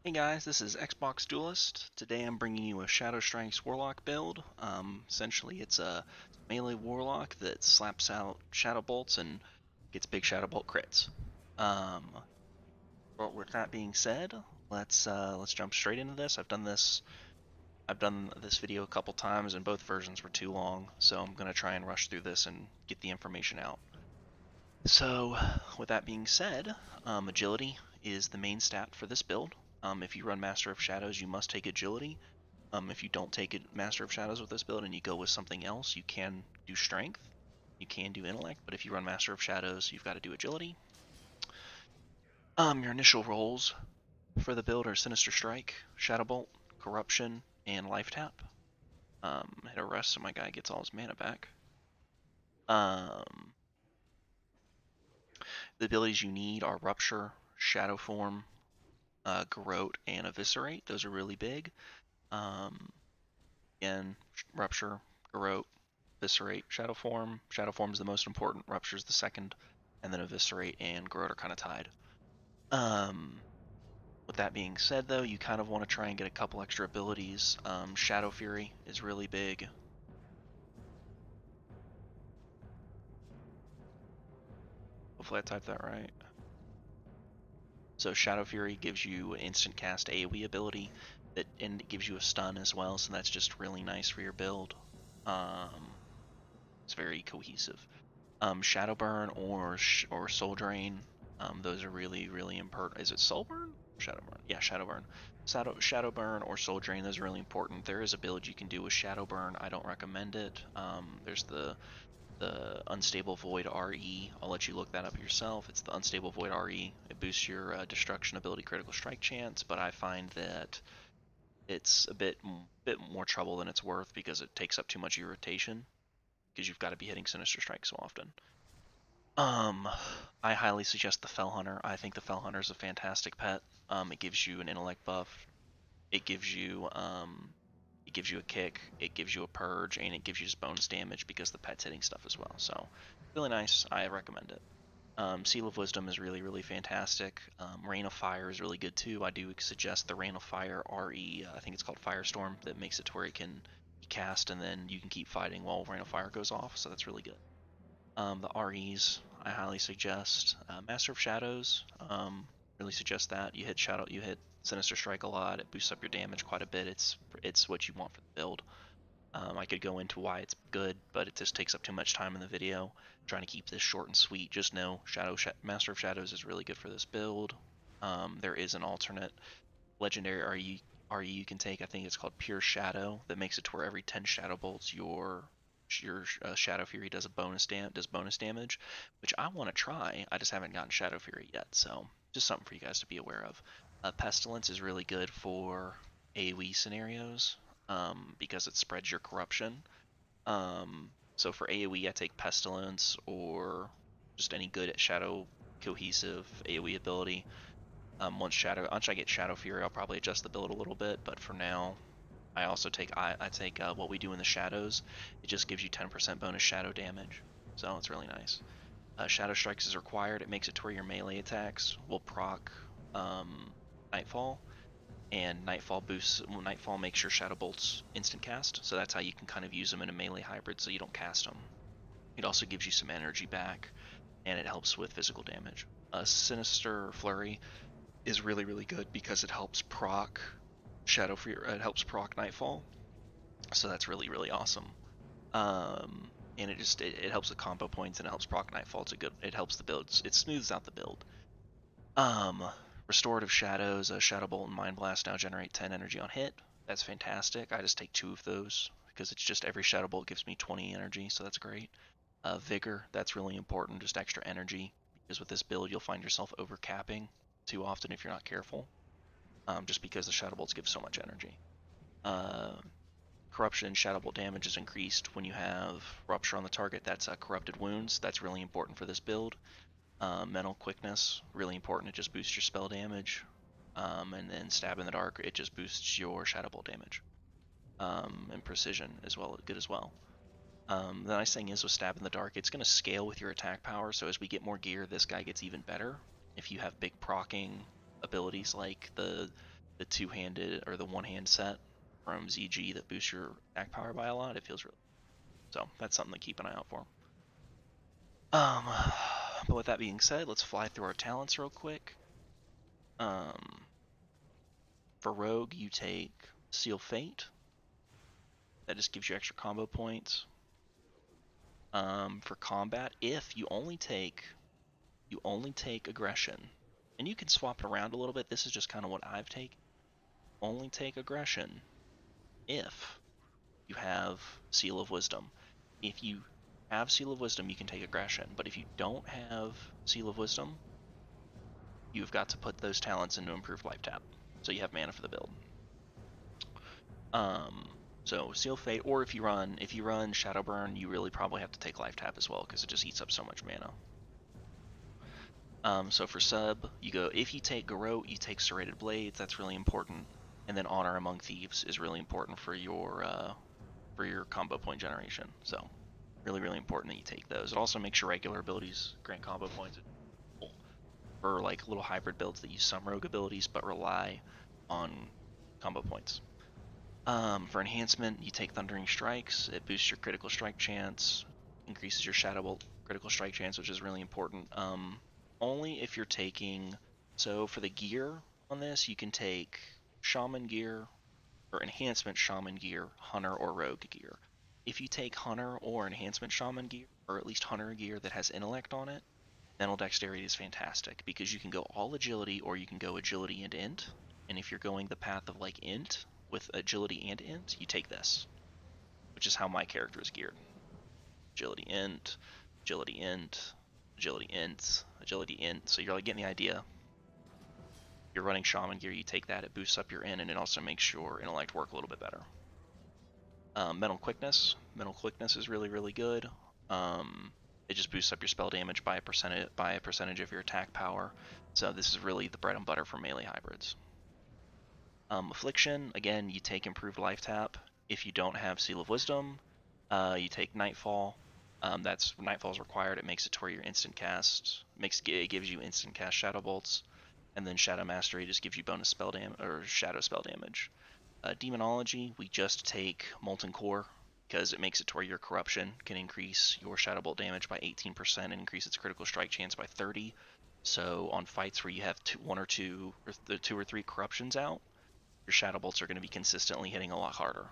Hey guys, this is Xboxduelist. Today I'm bringing you a Shadowstrikes Warlock build. Essentially, it's a melee Warlock that slaps out Shadowbolts and gets big Shadowbolt crits. Um, but with that being said, let's jump straight into this. I've done this video a couple times, and both versions were too long, so I'm gonna try and rush through this and get the information out. So, with that being said, agility is the main stat for this build. If you run Master of Shadows, you must take agility. If you don't take it Master of Shadows with this build and you go with something else, you can do strength, you can do intellect, but if you run Master of Shadows, you've got to do agility. Your initial rolls for the build are Sinister Strike, Shadowbolt, Corruption, and Life Tap. Hit a rest so my guy gets all his mana back. Um, the abilities you need are Rupture, Shadow Form, Garrote, and Eviscerate. Those are really big. Um, Again, Rupture, Garrote, Eviscerate, Shadow Form. Shadow Form is the most important. Rupture is the second, and then Eviscerate and Garrote are kind of tied. With that being said, though, you kind of want to try and get a couple extra abilities. Shadow Fury is really big. Hopefully I typed that right. So Shadow Fury gives you an instant cast AoE ability and it gives you a stun as well, so that's just really nice for your build. It's very cohesive. Shadowburn or Soul Drain. Those are really important. Is it Soulburn? Shadowburn. Yeah, Shadowburn. Shadowburn or Soul Drain. Those are really important. There is a build you can do with Shadowburn. I don't recommend it. There's the Unstable Void RE. I'll let you look that up yourself. It's the Unstable Void RE. It boosts your Destruction ability critical strike chance, but I find that it's a bit more trouble than it's worth because it takes up too much irritation because you've got to be hitting Sinister Strike so often. Um, I highly suggest the Fell Hunter. I think the Fell Hunter is a fantastic pet. It gives you an intellect buff. It gives you a kick. It gives you a purge, and it gives you just bonus damage because the pet's hitting stuff as well. So really nice. I recommend it. Seal of Wisdom is really fantastic. Rain of Fire is really good too. I do suggest the Rain of Fire RE. I think it's called Firestorm that makes it to where it can be cast and then you can keep fighting while Rain of Fire goes off. So that's really good. The REs I highly suggest. Master of Shadows, really suggest that. You hit Sinister Strike a lot. It boosts up your damage quite a bit. It's what you want for the build. I could go into why it's good, but it just takes up too much time in the video. I'm trying to keep this short and sweet. Just know Master of Shadows is really good for this build. There is an alternate legendary RE you can take. I think it's called Pure Shadow that makes it to where every 10 Shadow Bolts your Shadow Fury does bonus damage, which I want to try. I just haven't gotten Shadow Fury yet, so just something for you guys to be aware of. Pestilence is really good for AoE scenarios because it spreads your corruption. So for AoE, I take Pestilence or just any good at Shadow cohesive AoE ability. Once I get Shadow Fury, I'll probably adjust the build a little bit, but for now, I take What We Do in the Shadows. It just gives you 10% bonus shadow damage, so it's really nice. Shadow Strikes is required. It makes it to where your melee attacks will proc Nightfall, and Nightfall makes your Shadow Bolts instant cast, so that's how you can kind of use them in a melee hybrid, so you don't cast them. It also gives you some energy back, and it helps with physical damage. Sinister Flurry is really good because it helps proc It helps proc Nightfall, so that's really awesome. And it helps with combo points and it helps proc Nightfall. It helps the builds. It smooths out the build. Um, Restorative Shadows, Shadowbolt and Mind Blast now generate 10 energy on hit. That's fantastic. I just take 2 of those because it's just every Shadowbolt gives me 20 energy, so that's great. Vigor, that's really important, just extra energy, because with this build you'll find yourself overcapping too often if you're not careful, just because the Shadowbolts give so much energy. Uh, Corruption and Shadowbolt damage is increased when you have Rupture on the target. That's Corrupted Wounds. That's really important for this build. Mental Quickness, really important. It just boosts your spell damage. And then Stab in the Dark, it just boosts your Shadowbolt damage. And Precision as well, good as well. The nice thing is with Stab in the Dark, it's going to scale with your attack power, so as we get more gear, this guy gets even better. If you have big proccing abilities like the the two-handed or the one-hand set from ZG that boosts your attack power by a lot. It feels really so. That's something to keep an eye out for. But with that being said, let's fly through our talents real quick. For Rogue, you take Seal Fate. That just gives you extra combo points. For combat, if you only take aggression, and you can swap it around a little bit. This is just kind of what I've taken. Only take aggression if you have Seal of Wisdom. If you have Seal of Wisdom, you can take aggression. But if you don't have Seal of Wisdom, you've got to put those talents into improved life tap, so you have mana for the build. So Seal Fate, or if you run Shadowburn, you really probably have to take life tap as well because it just eats up so much mana. So for sub, you go, if you take Garrote, you take Serrated Blades. That's really important. And then Honor Among Thieves is really important for your combo point generation. So really, really important that you take those. It also makes your regular abilities grant combo points for like little hybrid builds that use some rogue abilities but rely on combo points. For enhancement, you take Thundering Strikes. It boosts your critical strike chance, increases your Shadowbolt critical strike chance, which is really important. Only if you're taking, so for the gear on this, you can take Shaman gear, or enhancement Shaman gear, Hunter or Rogue gear. If you take Hunter or enhancement Shaman gear, or at least Hunter gear that has intellect on it, mental dexterity is fantastic because you can go all agility or you can go agility and int. And if you're going the path of like int with agility and int, you take this, which is how my character is geared. Agility int, agility int, agility int, agility int. So you're like getting the idea. You're running shaman gear, you take that, it boosts up your int, and it also makes your intellect work a little bit better. Mental quickness is really, really good. It just boosts up your spell damage by a percentage of your attack power. So this is really the bread and butter for melee hybrids. Affliction, again, you take improved life tap. If you don't have Seal of Wisdom, you take Nightfall. That's Nightfall is required. It makes it to where your instant cast it gives you instant cast Shadowbolts, and then Shadow Mastery just gives you bonus spell damage or shadow spell damage. Demonology, we just take Molten Core because it makes it to where your corruption can increase your Shadowbolt damage by 18% and increase its critical strike chance by 30. So on fights where you have two or three corruptions out, your Shadowbolts are going to be consistently hitting a lot harder.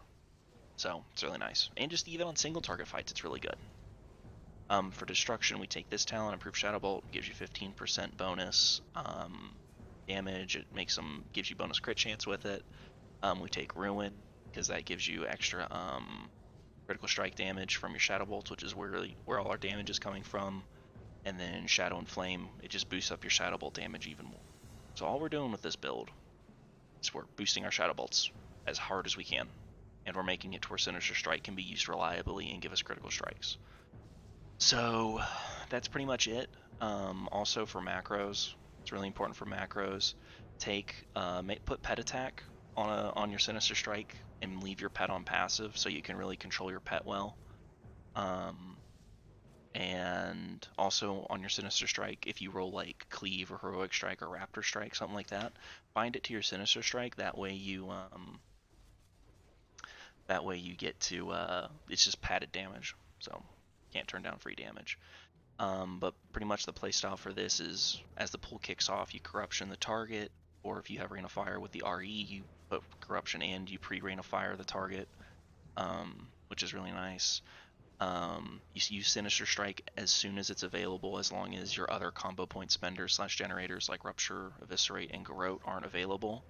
So it's really nice. And just even on single target fights, it's really good. For destruction, we take this talent, Improved Shadowbolt, gives you 15% bonus damage. It gives you bonus crit chance with it. We take Ruin because that gives you extra critical strike damage from your Shadowbolts, which is where all our damage is coming from. And then Shadow and Flame, it just boosts up your Shadowbolt damage even more. So all we're doing with this build is we're boosting our Shadowbolts as hard as we can, and we're making it to where Sinister Strike can be used reliably and give us critical strikes. So that's pretty much it. Also for macros, it's really important for macros. Put pet attack on your Sinister Strike and leave your pet on passive so you can really control your pet well. And also on your Sinister Strike, if you roll like Cleave or Heroic Strike or Raptor Strike, something like that, bind it to your Sinister Strike. That way you get to it's just padded damage, so can't turn down free damage. But pretty much the playstyle for this is, as the pull kicks off, you Corruption the target, or if you have Rain of Fire with the RE, you put Corruption and you pre-Rain of Fire the target, which is really nice. You use Sinister Strike as soon as it's available, as long as your other combo point spenders / generators like Rupture, Eviscerate, and Garrote aren't available.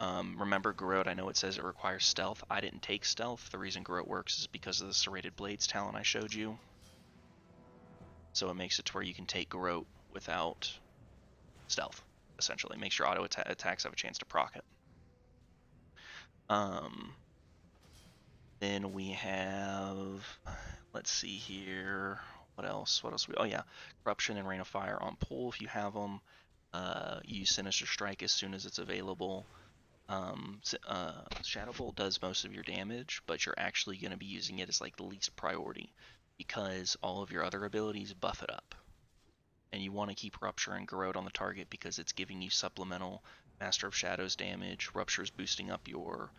Remember, Garrote, I know it says it requires stealth. I didn't take stealth. The reason Garrote works is because of the Serrated Blades talent I showed you. So it makes it to where you can take Garrote without stealth, essentially. Makes your auto attacks have a chance to proc it. Then we have, let's see here, what else? Oh yeah, Corruption and Rain of Fire on pull if you have them. Use Sinister Strike as soon as it's available. Shadowbolt does most of your damage, but you're actually going to be using it as like the least priority because all of your other abilities buff it up. and you want to keep Rupture and Garrote on the target because it's giving you supplemental Master of Shadows damage. Rupture's boosting up your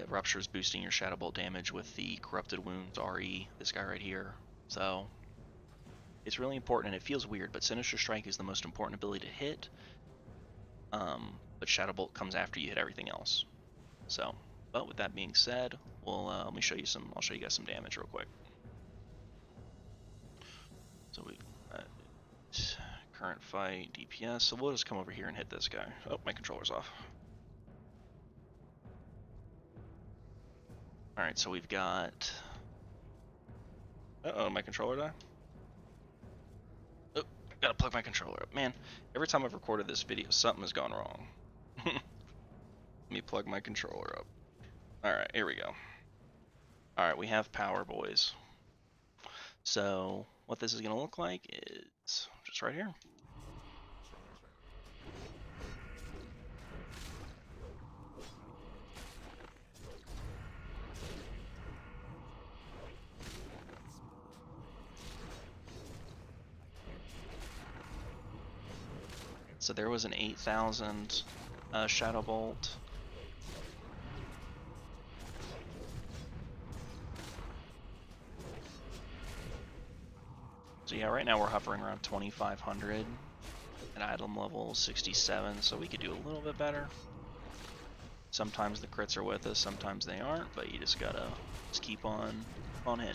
Rupture's boosting your Shadowbolt damage with the Corrupted Wounds RE, this guy right here. So it's really important, and it feels weird, but Sinister Strike is the most important ability to hit. But Shadowbolt comes after you hit everything else. So, but with that being said, we'll let me show you some. I'll show you guys some damage real quick. So we current fight DPS. So we'll just come over here and hit this guy. Oh, my controller's off. All right, so we've got. Uh-oh, my controller died. Oh, gotta plug my controller up. Man, every time I've recorded this video, something has gone wrong. Let me plug my controller up. All right, here we go. All right, we have power, boys. So what this is going to look like is just right here. So there was an 8,000 Shadowbolt. So yeah, right now we're hovering around 2,500 and item level 67, so we could do a little bit better. Sometimes the crits are with us, sometimes they aren't, but you just gotta keep on hitting.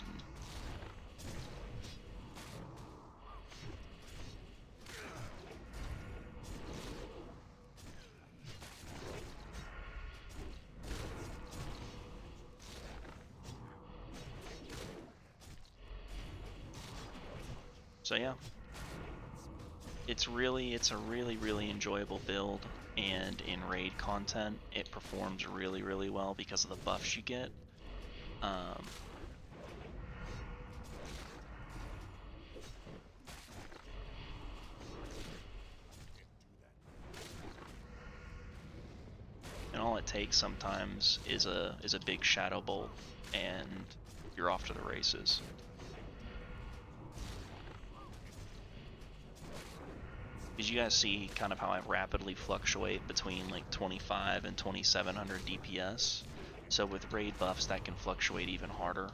So yeah, it's a really enjoyable build, and in raid content it performs really well because of the buffs you get. And all it takes sometimes is a big Shadowbolt, and you're off to the races. Because you guys see kind of how I rapidly fluctuate between like 25 and 2700 DPS. So with raid buffs, that can fluctuate even harder.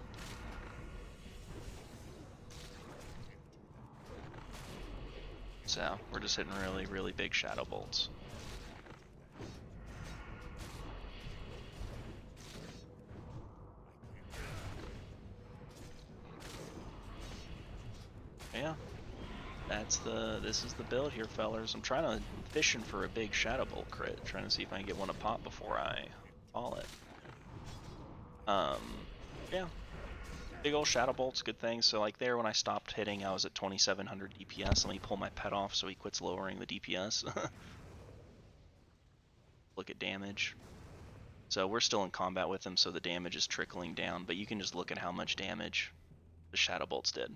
So we're just hitting really big Shadowbolts. Yeah. This is the build here, fellers. I'm fishing for a big Shadowbolt crit, trying to see if I can get one to pop before I fall it. Yeah. Big old Shadowbolt's a good thing. So like there, when I stopped hitting, I was at 2700 DPS. Let me pull my pet off so he quits lowering the DPS. Look at damage. So we're still in combat with him, so the damage is trickling down, but you can just look at how much damage the Shadowbolts did.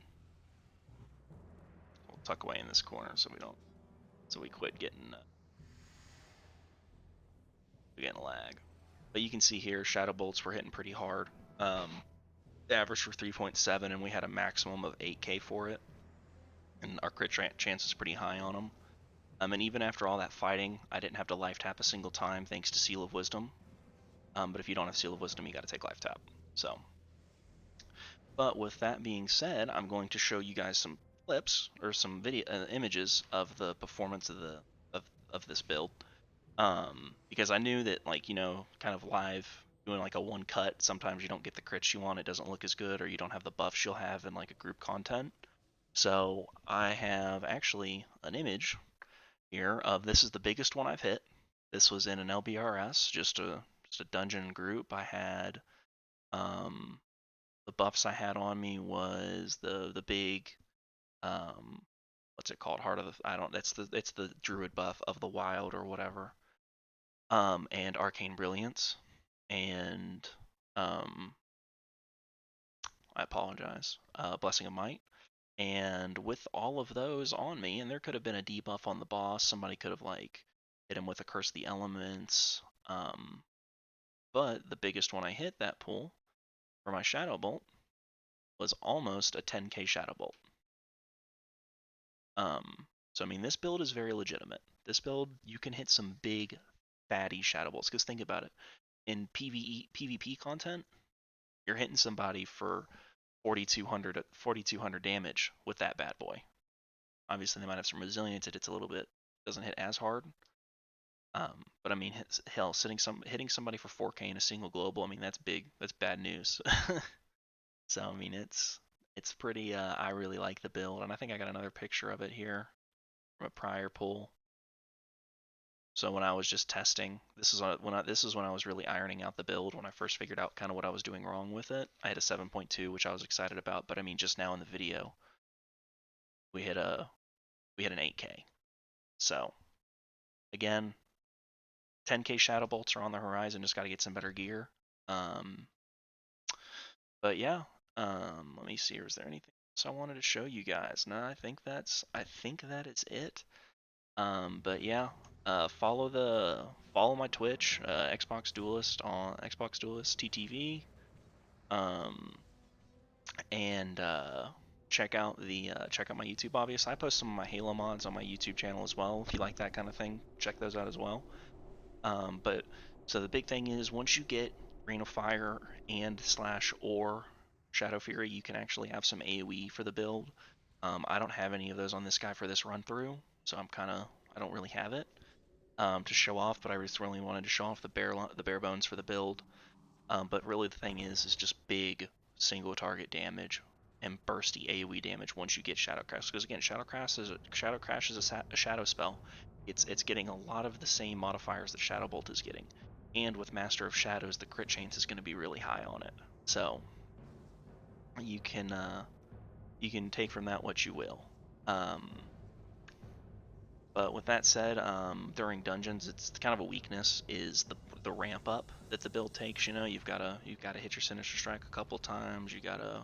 We'll tuck away in this corner so we quit getting lag. But you can see here, Shadowbolts were hitting pretty hard. The average for 3.7, and we had a maximum of 8k for it. And our crit chance is pretty high on them. And even after all that fighting, I didn't have to life tap a single time thanks to Seal of Wisdom. But if you don't have Seal of Wisdom, you gotta take life tap. So, but with that being said, I'm going to show you guys some clips or some video images of the performance of this build. Because I knew that, like, you know, kind of live doing like a one cut, sometimes you don't get the crits you want, it doesn't look as good, or you don't have the buffs you'll have in like a group content. So I have actually an image here of this is the biggest one I've hit. This was in an LBRS, just a dungeon group. I had the buffs I had on me was the big what's it called? Heart of the it's the druid buff of the wild or whatever. And Arcane Brilliance, and I apologize, Blessing of Might. And with all of those on me, and there could have been a debuff on the boss, somebody could have like hit him with a Curse of the Elements, but the biggest one I hit that pool for my Shadowbolt was almost a 10k Shadowbolt. So I mean, this build is very legitimate. This build, you can hit some big, fatty Shadowbolts. Because think about it, in PvP content, you're hitting somebody for 4,200 damage with that bad boy. Obviously, they might have some resilience. It hits a little bit, doesn't hit as hard. But I mean, hell, hitting somebody for 4K in a single global. I mean, that's big. That's bad news. So I mean, it's pretty. I really like the build, and I think I got another picture of it here from a prior pull. So when I was just testing, this is when I was really ironing out the build when I first figured out kind of what I was doing wrong with it. I had a 7.2, which I was excited about, but I mean, just now in the video, we hit an 8K. So again, 10K Shadowbolts are on the horizon. Just got to get some better gear. Um, but yeah, let me see. Is there anything else I wanted to show you guys? No, I think that is it. But yeah, follow my Twitch, Xboxduelist on Xboxduelist TTV, um, and check out my YouTube. Obviously, I post some of my Halo mods on my YouTube channel as well. If you like that kind of thing, check those out as well. But so the big thing is once you get Ring of Fire and slash or Shadow Fury, you can actually have some AoE for the build. I don't have any of those on this guy for this run through, so I don't really have it to show off. But I just really wanted to show off the bare bones for the build. But really the thing is just big single target damage and bursty AoE damage once you get Shadow Crash. Because again, Shadow Crash is a shadow spell. It's getting a lot of the same modifiers that Shadow Bolt is getting, and with Master of Shadows, the crit chance is going to be really high on it. So you can take from that what you will. Um, but with that said, during dungeons, it's kind of a weakness is the ramp up that the build takes. You know, you've gotta hit your Sinister Strike a couple times. You gotta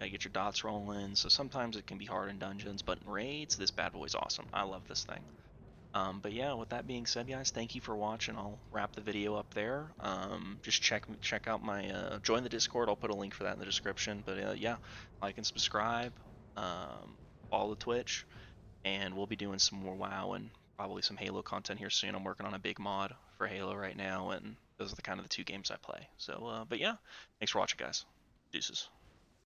get your dots rolling. So sometimes it can be hard in dungeons, but in raids, this bad boy's awesome. I love this thing. But yeah, with that being said, guys, thank you for watching. I'll wrap the video up there. Just check out my join the Discord. I'll put a link for that in the description. But yeah, like and subscribe. Follow the Twitch, and we'll be doing some more WoW and probably some Halo content here soon. I'm working on a big mod for Halo right now, and those are the kind of the two games I play. So, but yeah, thanks for watching, guys. Deuces.